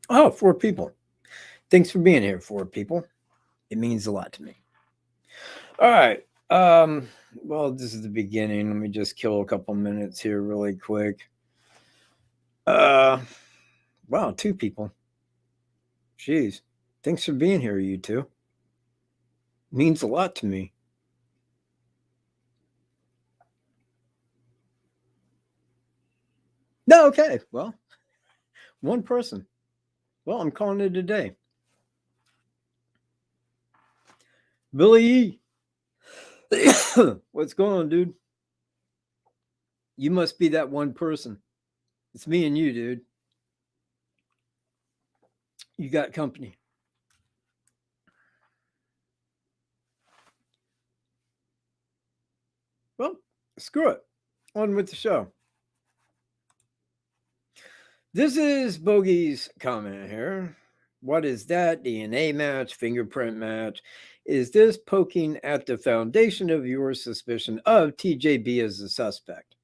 Oh, 4 people. Thanks for being here, 4 people. It means a lot to me. All right. Um, well, this is the beginning. Let me just kill a couple minutes here really quick. Uh, wow, 2 people. Jeez. Thanks for being here, you two. Means a lot to me. No, okay. Well, 1 person. Well, I'm calling it a day. Billy E. What's going on, dude? You must be that 1 person. It's me and you, dude. You got company. Well, screw it. On with the show. This is Bogey's comment here. What is that? DNA match, fingerprint match? Is this poking at the foundation of your suspicion of TJB as a suspect?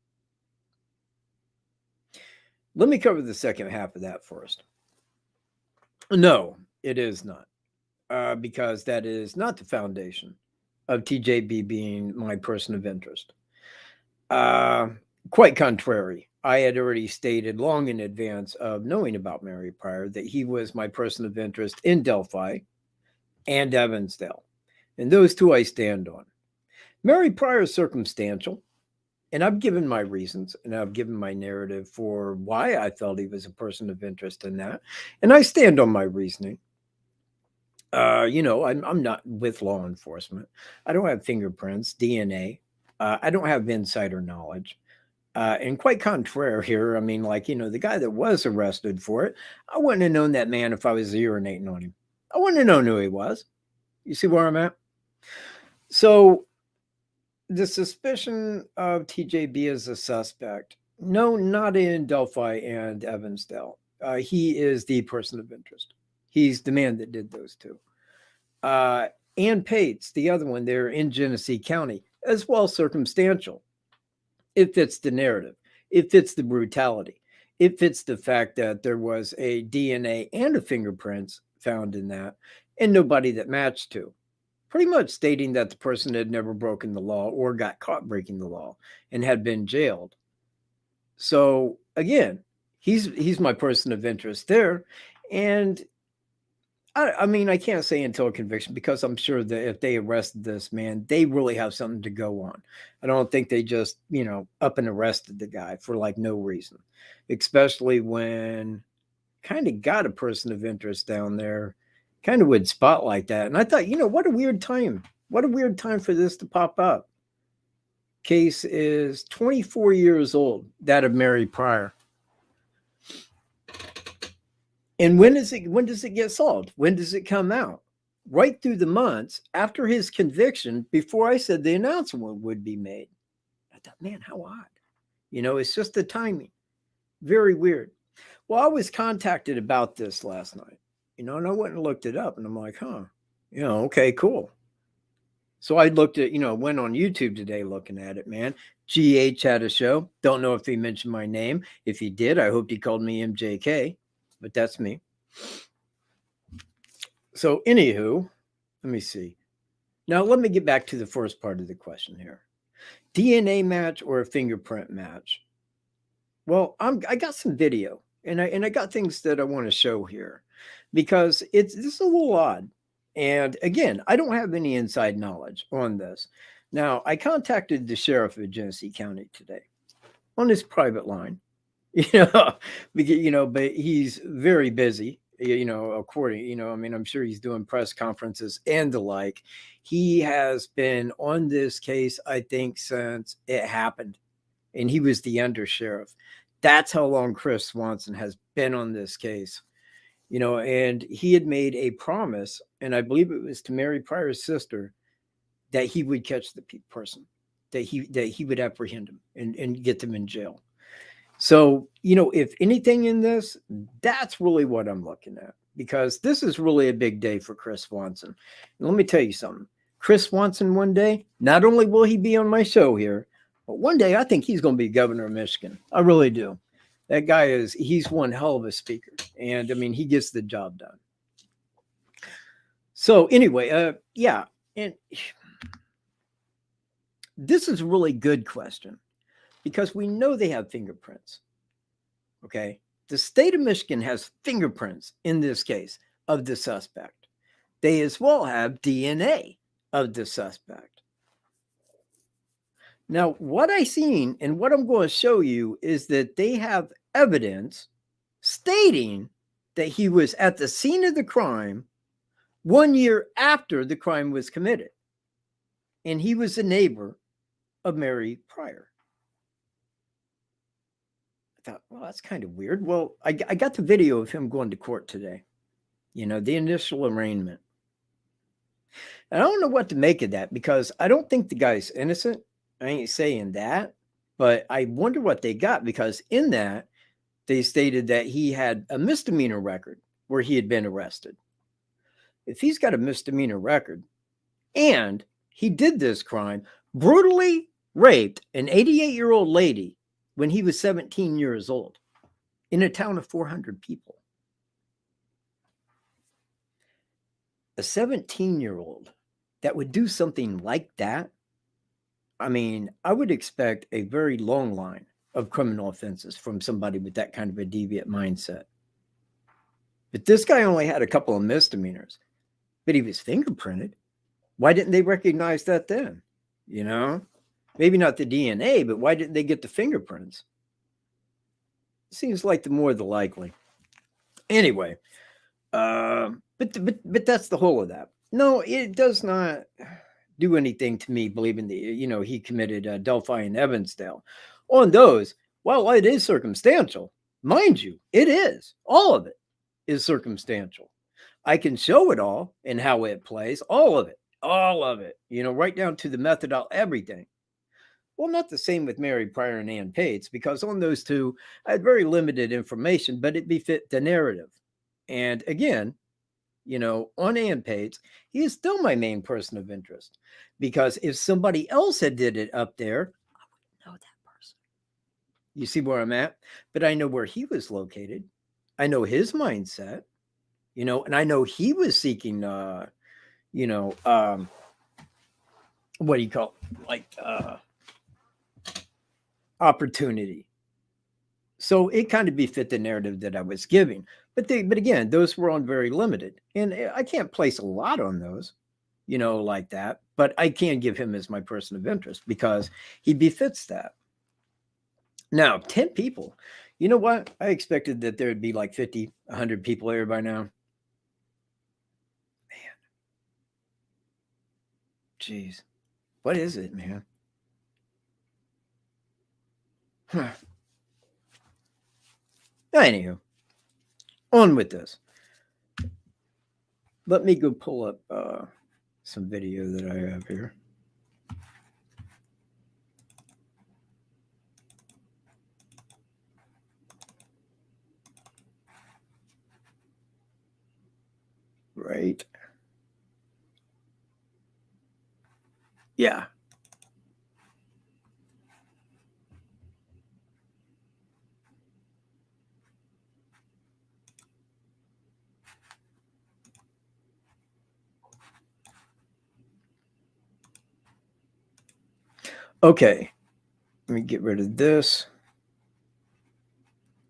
Let me cover the second half of that first. No, it is not, because that is not the foundation of TJB being my person of interest. Uh, Quite contrary. I had already stated long in advance of knowing about Mary Prieur that he was my person of interest in Delphi and Evansdale. And those two I stand on. Mary Prieur is circumstantial, and I've given my reasons and I've given my narrative for why I felt he was a person of interest in that. And I stand on my reasoning. I'm not with law enforcement. I don't have fingerprints, DNA. I don't have insider knowledge. And quite contrary here, I mean, the guy that was arrested for it, I wouldn't have known that man if I was urinating on him. I wouldn't have known who he was. You see where I'm at? So the suspicion of TJB as a suspect, no, not in Delphi and Evansdale. He is the person of interest. He's the man that did those two. Ann Pates, the other one there in Genesee County, as well circumstantial. It fits the narrative. It fits the brutality. It fits the fact that there was a DNA and a fingerprints found in that and nobody that matched to. Pretty much stating that the person had never broken the law or got caught breaking the law and had been jailed. So again, he's my person of interest there. And I mean, I can't say until conviction because I'm sure that if they arrested this man, they really have something to go on. I don't think they just, up and arrested the guy for like no reason, especially when kind of got a person of interest down there, kind of would spotlight that. And I thought, what a weird time. What a weird time for this to pop up. Case is 24 years old, that of Mary Prieur. And when does it get solved? When does it come out? Right through the months after his conviction, before I said the announcement would be made. I thought, man, how odd. It's just the timing. Very weird. Well, I was contacted about this last night, and I went and looked it up, and I'm like, okay, cool. So I looked at, went on YouTube today looking at it, man. GH had a show. Don't know if he mentioned my name. If he did, I hoped he called me MJK. But that's me. So, anywho, let me see. Now, let me get back to the first part of the question here. DNA match or a fingerprint match? Well, I got some video, and I got things that I want to show here, because this is a little odd. And again, I don't have any inside knowledge on this. Now, I contacted the sheriff of Genesee County today on his private line. But he's very busy, according, I mean, I'm sure he's doing press conferences and the like. He has been on this case, I think, since it happened, and he was the undersheriff. That's how long Chris Swanson has been on this case, and he had made a promise, and I believe it was to Mary Prior's sister, that he would catch the person, that he would apprehend him and get them in jail. So, if anything in this, that's really what I'm looking at, because this is really a big day for Chris Swanson. And let me tell you something. Chris Swanson, one day, not only will he be on my show here, but one day I think he's going to be governor of Michigan. I really do. That guy he's one hell of a speaker. And I mean, he gets the job done. So anyway, yeah. And this is a really good question because we know they have fingerprints. Okay. The state of Michigan has fingerprints in this case of the suspect. They as well have DNA of the suspect. Now, what I seen and what I'm going to show you is that they have evidence stating that he was at the scene of the crime 1 year after the crime was committed. And he was a neighbor of Mary Prieur. I thought, well, that's kind of weird. Well, I got the video of him going to court today. You know, the initial arraignment. And I don't know what to make of that because I don't think the guy's innocent. I ain't saying that. But I wonder what they got because in that, they stated that he had a misdemeanor record where he had been arrested. If he's got a misdemeanor record and he did this crime, brutally raped an 88-year-old lady when he was 17 years old in a town of 400 people. A 17-year-old that would do something like that, I mean, I would expect a very long line of criminal offenses from somebody with that kind of a deviant mindset. But this guy only had a couple of misdemeanors, but he was fingerprinted. Why didn't they recognize that then? You know, maybe not the DNA, but why didn't they get the fingerprints? Seems like the more the likely. Anyway, but that's the whole of that. No, it does not do anything to me believing that, you know, he committed Delphi and Evansdale. On those, while it is circumstantial, mind you, it is. All of it is circumstantial. I can show it all and how it plays, all of it, you know, right down to the methodology, everything. Well, not the same with Mary Prieur and Ann Pates, because on those two, I had very limited information, but it befit the narrative. And again, you know, on Ann Pates, he is still my main person of interest, because if somebody else had did it up there, I wouldn't know that person. You see where I'm at? But I know where he was located. I know his mindset, you know, and I know he was seeking, you know, what do you call it? Like, opportunity. So it kind of befit the narrative that I was giving. But again, those were on very limited. And I can't place a lot on those, you know, like that. But I can give him as my person of interest because he befits that. Now, 10 people. You know what? I expected that there would be like 50, 100 people here by now. Man. Jeez. What is it, man? Huh. Anywho, on with this. Let me go pull up some video that I have here. Right. Yeah. Okay. Let me get rid of this.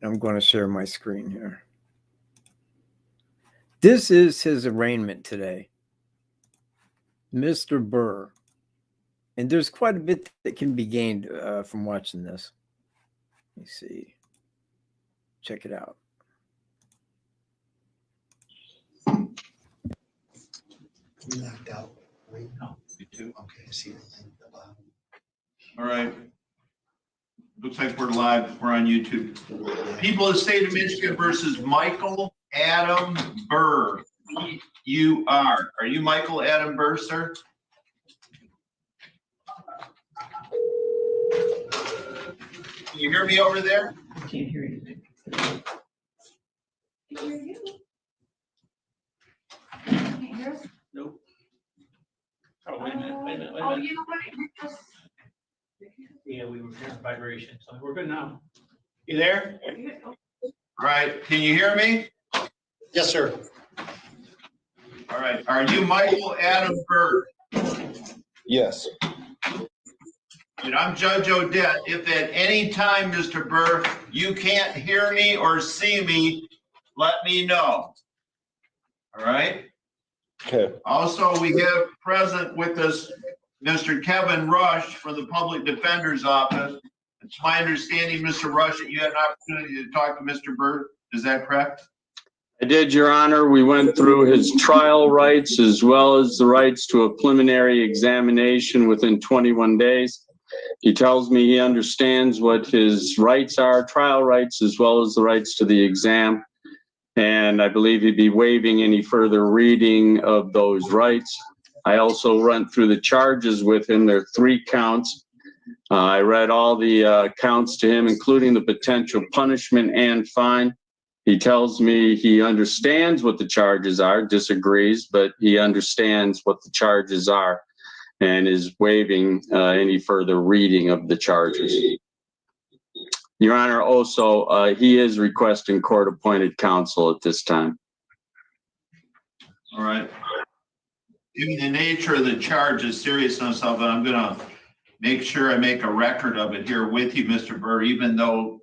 I'm going to share my screen here. This is his arraignment today, Mr. Burr. And there's quite a bit that can be gained from watching this. Let me see. Check it out. You knocked out, right? No, you too. Okay, I see the thing at the bottom. All right. Looks like we're live. We're on YouTube. People of the state of Michigan versus Michael Adam Burr. P-U-R. Are you Michael Adam Burr, sir? Can you hear me over there? I can't hear anything. Can you hear you? Can't hear us? Nope. Oh, wait a minute, wait a minute, wait a Oh, minute. you know what? You're just. Yeah, we were hearing vibration, so we're good now. You there? All right, can you hear me? Yes, sir. All right, are you Michael Adam Burr? Yes. And I'm Judge Odette. If at any time, Mr. Burr, you can't hear me or see me, let me know. All right? Okay. Also, we have present with us Mr. Kevin Rush from the Public Defender's Office. It's my understanding, Mr. Rush, that you had an opportunity to talk to Mr. Burr. Is that correct? I did, Your Honor. We went through his trial rights as well as the rights to a preliminary examination within 21 days. He tells me he understands what his rights are, trial rights, as well as the rights to the exam. And I believe he'd be waiving any further reading of those rights. I also went through the charges with him. There are 3 counts. I read all the counts to him, including the potential punishment and fine. He tells me he understands what the charges are, disagrees, but he understands what the charges are and is waiving any further reading of the charges. Your Honor, also, he is requesting court-appointed counsel at this time. All right. Given the nature of the charges, seriousness of it, I'm going to make sure I make a record of it here with you, Mr. Burr, even though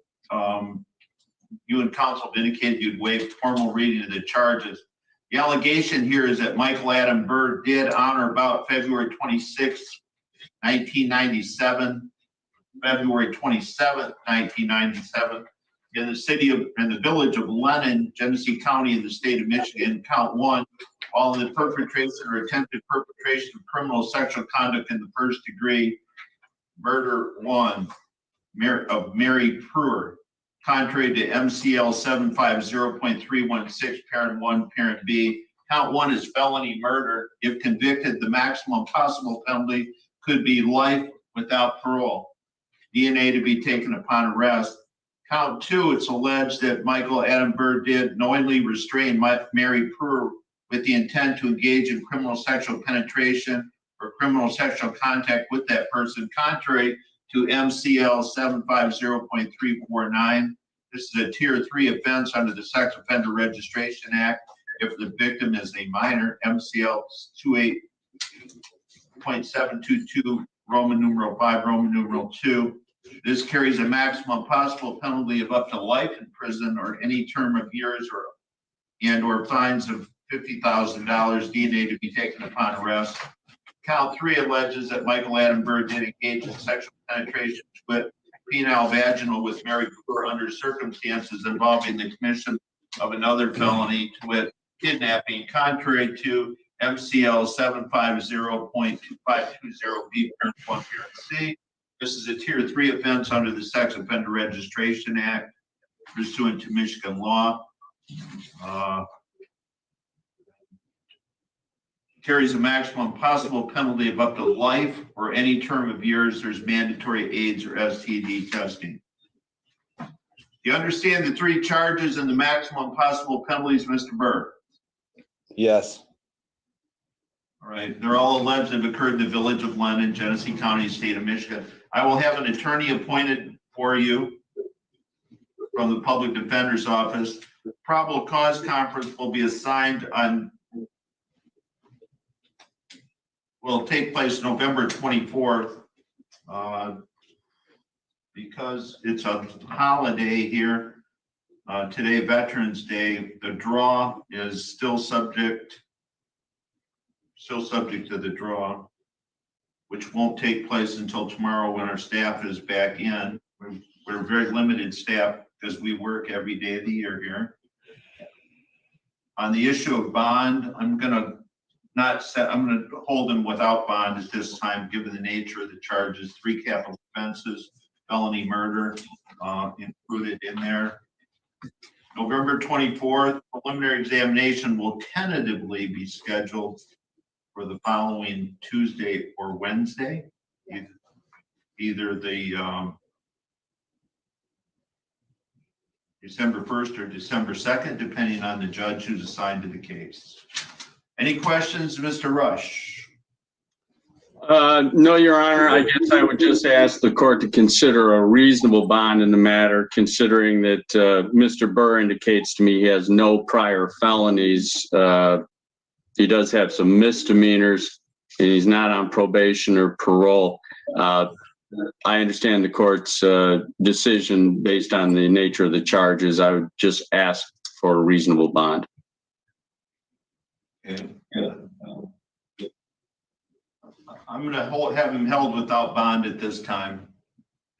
you and counsel have indicated you'd waive formal reading of the charges. The allegation here is that Michael Adam Burr did on or about February 26, 1997, February 27, 1997, in the village of Lennon, Genesee County in the state of Michigan, count 1, while in the perpetration or attempted perpetration of criminal sexual conduct in the first degree, murder 1 of Mary Prieur, contrary to MCL 750.316, parent 1, parent B. Count 1 is felony murder. If convicted, the maximum possible penalty could be life without parole. DNA to be taken upon arrest. Count 2, it's alleged that Michael Adam Burr did knowingly restrain Mary Prieur with the intent to engage in criminal sexual penetration or criminal sexual contact with that person, contrary to MCL 750.349. This is a Tier 3 offense under the Sex Offender Registration Act if the victim is a minor, MCL 28.722, Roman numeral 5, Roman numeral 2. This carries a maximum possible penalty of up to life in prison or any term of years or fines of $50,000, DNA to be taken upon arrest. Count 3 alleges that Michael Adam Burr did engage in sexual penetration with penile vaginal with Mary Prieur under circumstances involving the commission of another felony, to wit, kidnapping, contrary to MCL 750.2520B, parent 1, parent C. This is a Tier 3 offense under the Sex Offender Registration Act, pursuant to Michigan law. Carries a maximum possible penalty of up to life or any term of years. There's mandatory AIDS or STD testing. You understand the 3 charges and the maximum possible penalties, Mr. Burr? Yes. All right, they're all alleged to have occurred in the village of Lennon, Genesee County, state of Michigan. I will have an attorney appointed for you from the Public Defender's Office. Probable cause conference will be assigned on, will take place November 24th. Because it's a holiday here, today, Veterans Day, the draw is still subject to the draw, which won't take place until tomorrow when our staff is back in. We're very limited staff because we work every day of the year here. On the issue of bond, I'm gonna hold them without bond at this time, given the nature of the charges, 3 capital offenses, felony murder included in there. November 24th, preliminary examination will tentatively be scheduled for the following Tuesday or Wednesday, either the December 1st or December 2nd, depending on the judge who's assigned to the case. Any questions, Mr. Rush? No, Your Honor, I guess I would just ask the court to consider a reasonable bond in the matter, considering that Mr. Burr indicates to me he has no prior felonies. He does have some misdemeanors, and he's not on probation or parole. I understand the court's decision based on the nature of the charges. I would just ask for a reasonable bond. Okay. I'm gonna have him held without bond at this time.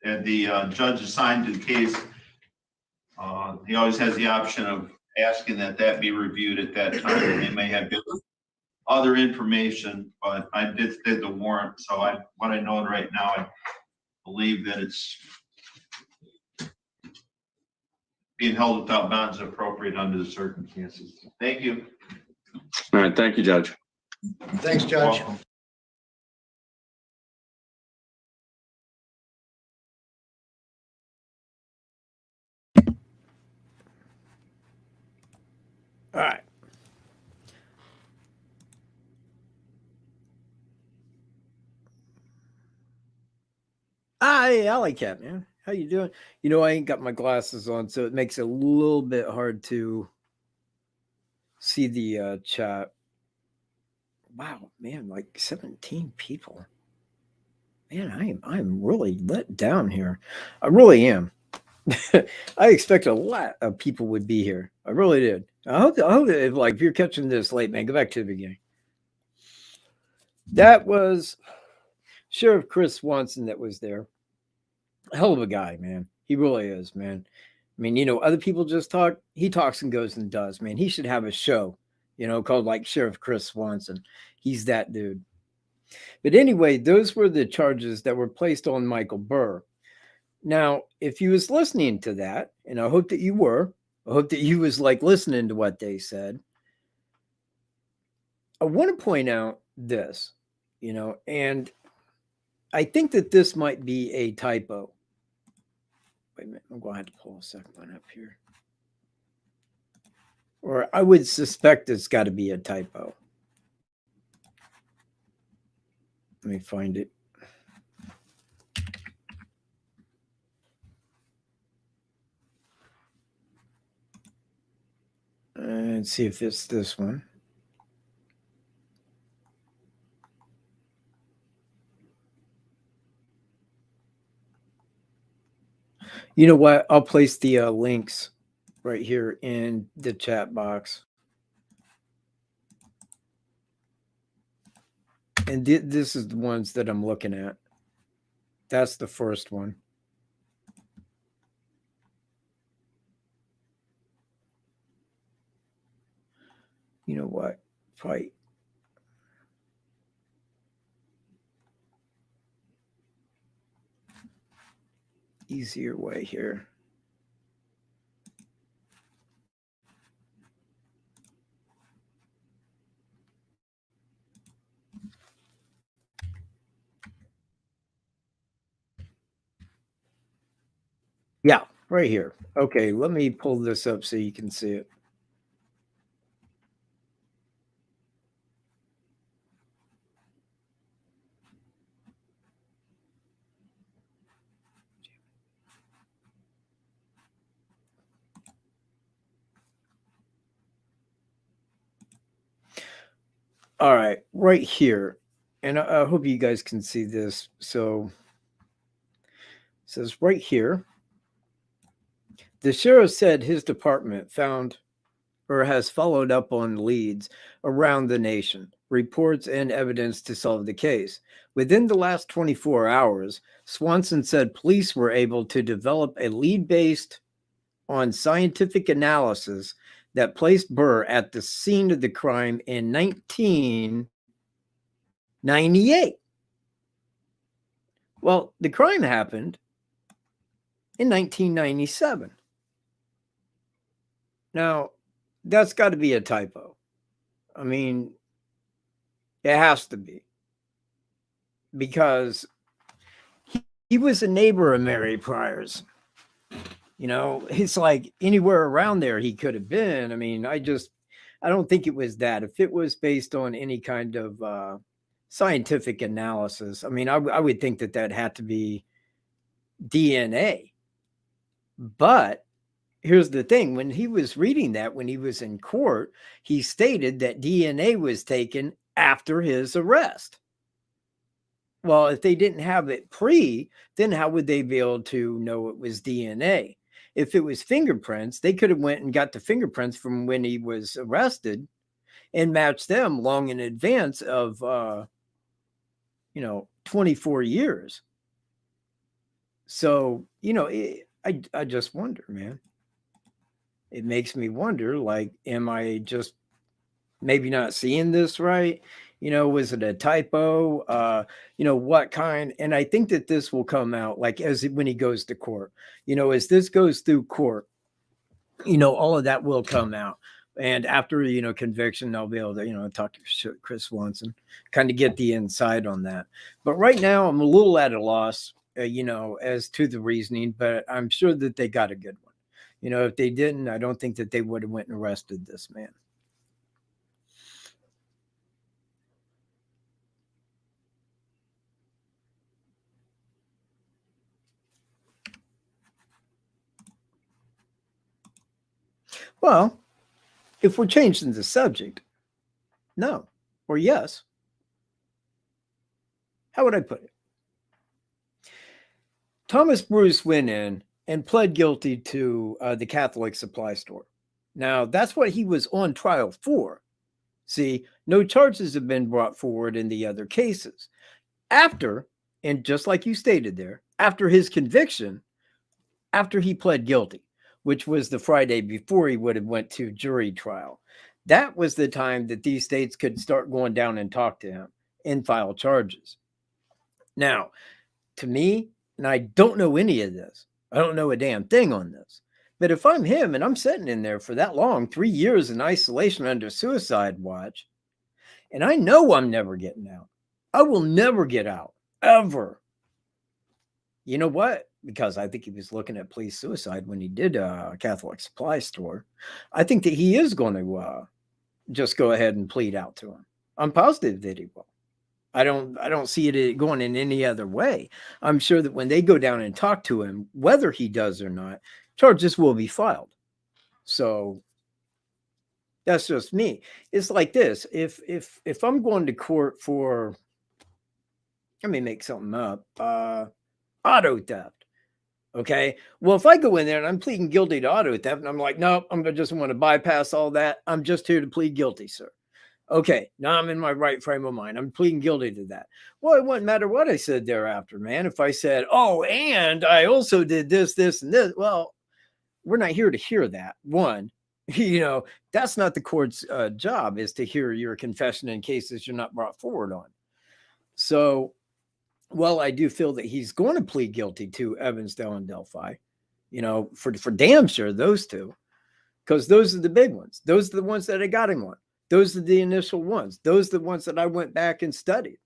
And the judge assigned to the case, he always has the option of asking that be reviewed at that time. They may have other information, but I did the warrant, so what I know right now, I believe that it's being held without bond is appropriate under the circumstances. Thank you. All right, thank you, Judge. Thanks, Judge. Welcome. All right. Hi, Alley Cat, man. How you doing? You know, I ain't got my glasses on, so it makes it a little bit hard to see the chat. Wow, man, like 17 people. Man, I'm really let down here. I really am. I expect a lot of people would be here. I really did. I hope if, like, if you're catching this late, man, go back to the beginning. That was Sheriff Chris Swanson that was there. Hell of a guy, man. He really is, man. I mean, you know, other people just talk. He talks and goes and does, man. He should have a show, you know, called like Sheriff Chris Swanson. He's that dude. But anyway, those were the charges that were placed on Michael Burr. Now, if you was listening to that, and I hope that you were, I hope that you was like listening to what they said. I want to point out this, you know, and I think that this might be a typo. Wait a minute, I'm going to have to pull a second one up here. Or I would suspect it's got to be a typo. Let me find it. And see if it's this one. You know what? I'll place the links right here in the chat box. And this is the ones that I'm looking at. That's the first one. You know what? Fight. Easier way here. Yeah, right here. Okay, let me pull this up so you can see it. All right, right here. And I hope you guys can see this. So it says right here, the sheriff said his department found or has followed up on leads around the nation, reports and evidence to solve the case. Within the last 24 hours, Swanson said police were able to develop a lead based on scientific analysis that placed Burr at the scene of the crime in 1998. Well, the crime happened in 1997. Now, that's got to be a typo. I mean, it has to be. Because he was a neighbor of Mary Prior's. You know, it's like anywhere around there he could have been. I mean, I don't think it was that. If it was based on any kind of scientific analysis. I mean, I would think that that had to be DNA. But here's the thing. When he was reading that, when he was in court, he stated that DNA was taken after his arrest. Well, if they didn't have it then how would they be able to know it was DNA? If it was fingerprints, they could have went and got the fingerprints from when he was arrested and matched them long in advance of, 24 years. So, I just wonder, man. It makes me wonder, like, am I just maybe not seeing this right? Was it a typo? What kind? And I think that this will come out like when he goes to court, as this goes through court, all of that will come out. And after, conviction, I'll be able to, talk to Chris Swanson, kind of get the inside on that. But right now I'm a little at a loss, as to the reasoning, but I'm sure that they got a good one. If they didn't, I don't think that they would have went and arrested this man. Well, if we're changing the subject, no or yes. How would I put it? Thomas Bruce went in and pled guilty to the Catholic supply store. Now, that's what he was on trial for. See, no charges have been brought forward in the other cases. After, and just like you stated there, after his conviction, after he pled guilty, which was the Friday before he would have went to jury trial, that was the time that these states could start going down and talk to him and file charges. Now, to me, and I don't know any of this, I don't know a damn thing on this, but if I'm him and I'm sitting in there for that long, 3 years in isolation under suicide watch, and I know I'm never getting out, I will never get out, ever. You know what? Because I think he was looking at police suicide when he did a Catholic supply store. I think that he is going to just go ahead and plead out to him. I'm positive that he will. I don't see it going in any other way. I'm sure that when they go down and talk to him, whether he does or not, charges will be filed. So that's just me. It's like this. If I'm going to court for, let me make something up, auto theft. Okay. Well, if I go in there and I'm pleading guilty to auto theft, and I'm like, nope, I'm just want to bypass all that. I'm just here to plead guilty, sir. Okay, now I'm in my right frame of mind. I'm pleading guilty to that. Well, it wouldn't matter what I said thereafter, man. If I said, oh, and I also did this, this, and this. Well, we're not here to hear that. One, that's not the court's job, is to hear your confession in cases you're not brought forward on. So, well, I do feel that he's going to plead guilty to Evansdale and Delphi, for damn sure, those two, because those are the big ones. Those are the ones that I got him on. Those are the initial ones. Those are the ones that I went back and studied.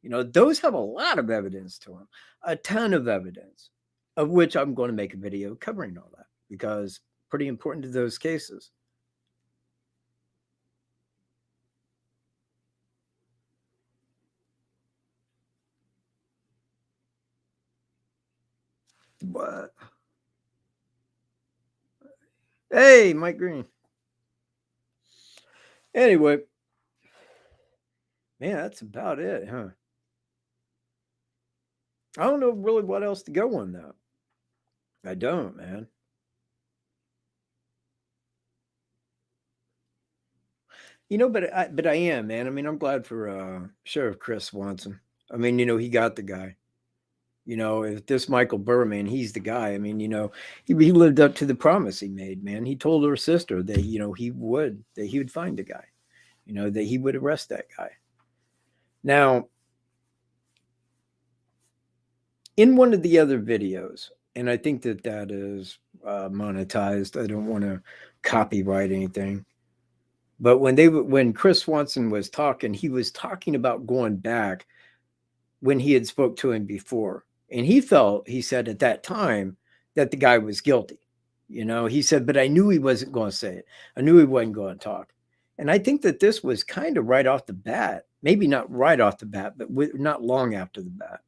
Those have a lot of evidence to them, a ton of evidence, of which I'm going to make a video covering all that, because pretty important to those cases. What? Hey, Mike Green. Anyway, man, that's about it, huh? I don't know really what else to go on that. I don't, man. But I am, man. I mean, I'm glad for Sheriff Chris Swanson. I mean, he got the guy. If this Michael Burr, man, he's the guy. I mean, he lived up to the promise he made, man. He told her sister that, he would find the guy, that he would arrest that guy. Now, in one of the other videos, and I think that is monetized. I don't want to copyright anything. But when Chris Swanson was talking, he was talking about going back when he had spoke to him before. And he said at that time that the guy was guilty. He said, but I knew he wasn't going to say it. I knew he wasn't going to talk. And I think that this was kind of right off the bat Maybe not right off the bat, but not long after the bat.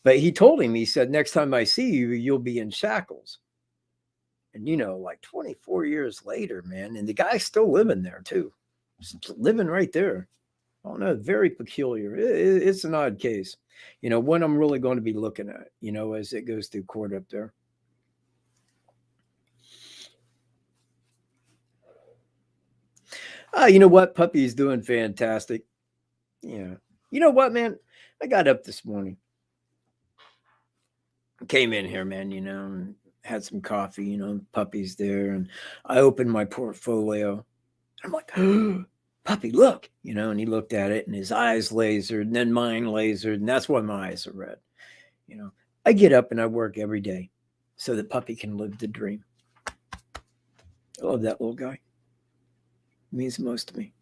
But he told him, he said, next time I see you, you'll be in shackles. And, you know, like 24 years later, man, and the guy's still living there too. Just living right there. I don't know, very peculiar. It's an odd case. You know, one I'm really going to be looking at, you know, as it goes through court up there. You know what? Puppy's doing fantastic. Yeah. You know what, man? I got up this morning. Came in here, man, you know, and had some coffee, you know, Puppy's there. And I opened my portfolio. I'm like, oh, Puppy, look, you know, and he looked at it and his eyes lasered and then mine lasered. And that's why my eyes are red. You know, I get up and I work every day so that Puppy can live the dream. I love that little guy. It means the most to me.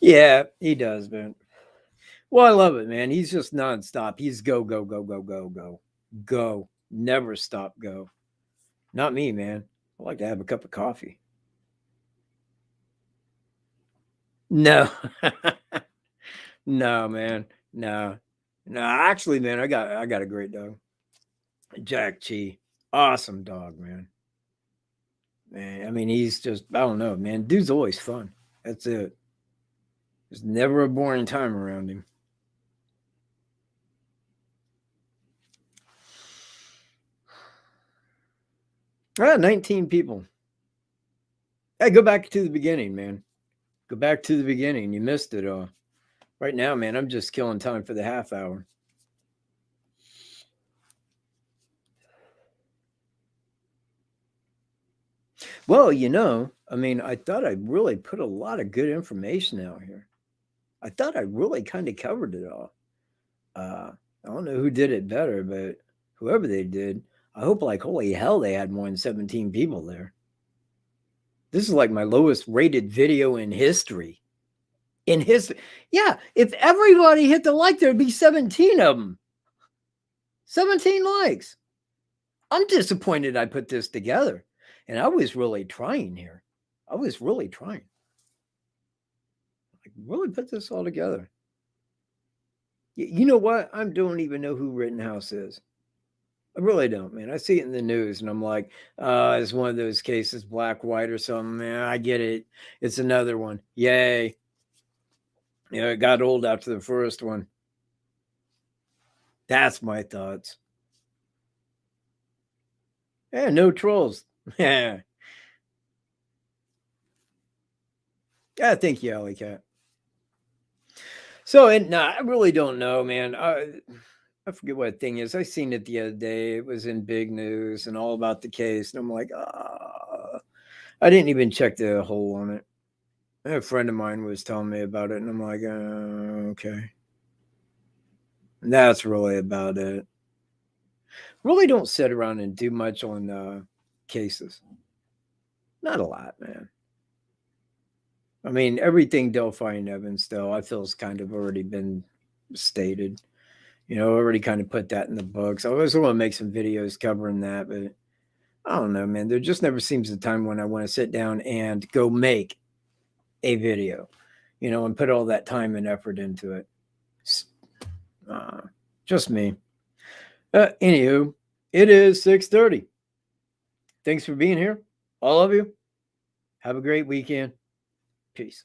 Yeah, he does, man. Well, I love it, man. He's just nonstop. He's go, go, go, go, go, go, go. Never stop, go. Not me, man. I like to have a cup of coffee. No. No, man. No. No, actually, man, I got a great dog. Jack Chi. Awesome dog, man. Man, I mean, he's just, I don't know, man. Dude's always fun. That's it. There's never a boring time around him. Ah, 19 people. Hey, go back to the beginning, man. Go back to the beginning. You missed it all. Right now, man, I'm just killing time for the half hour. Well, you know, I mean, I thought I really put a lot of good information out here. I thought I really kind of covered it all. I don't know who did it better, but whoever they did, I hope like holy hell they had more than 17 people there. This is like my lowest rated video in history. In history. Yeah, if everybody hit the like, there'd be 17 of them. 17 likes. I'm disappointed I put this together. And I was really trying here. I was really trying. I really put this all together. You know what? I don't even know who Rittenhouse is. I really don't, man. I see it in the news and I'm like, it's one of those cases, black, white or something. Man, I get it. It's another one. Yay. You know, it got old after the first one. That's my thoughts. Yeah, no trolls. Yeah. Yeah, thank you, Alley Cat. So, I really don't know, man. I forget what thing is. I seen it the other day. It was in big news and all about the case. And I'm like, I didn't even check the hole on it. A friend of mine was telling me about it. And I'm like, okay. And that's really about it. Really don't sit around and do much on cases. Not a lot, man. I mean, everything Delphi and Evansdale, I feel has kind of already been stated. You know, already kind of put that in the books. I always want to make some videos covering that, but I don't know, man. There just never seems a time when I want to sit down and go make a video, you know, and put all that time and effort into it. Just me. Anywho, it is 6:30. Thanks for being here. All of you. Have a great weekend. Peace.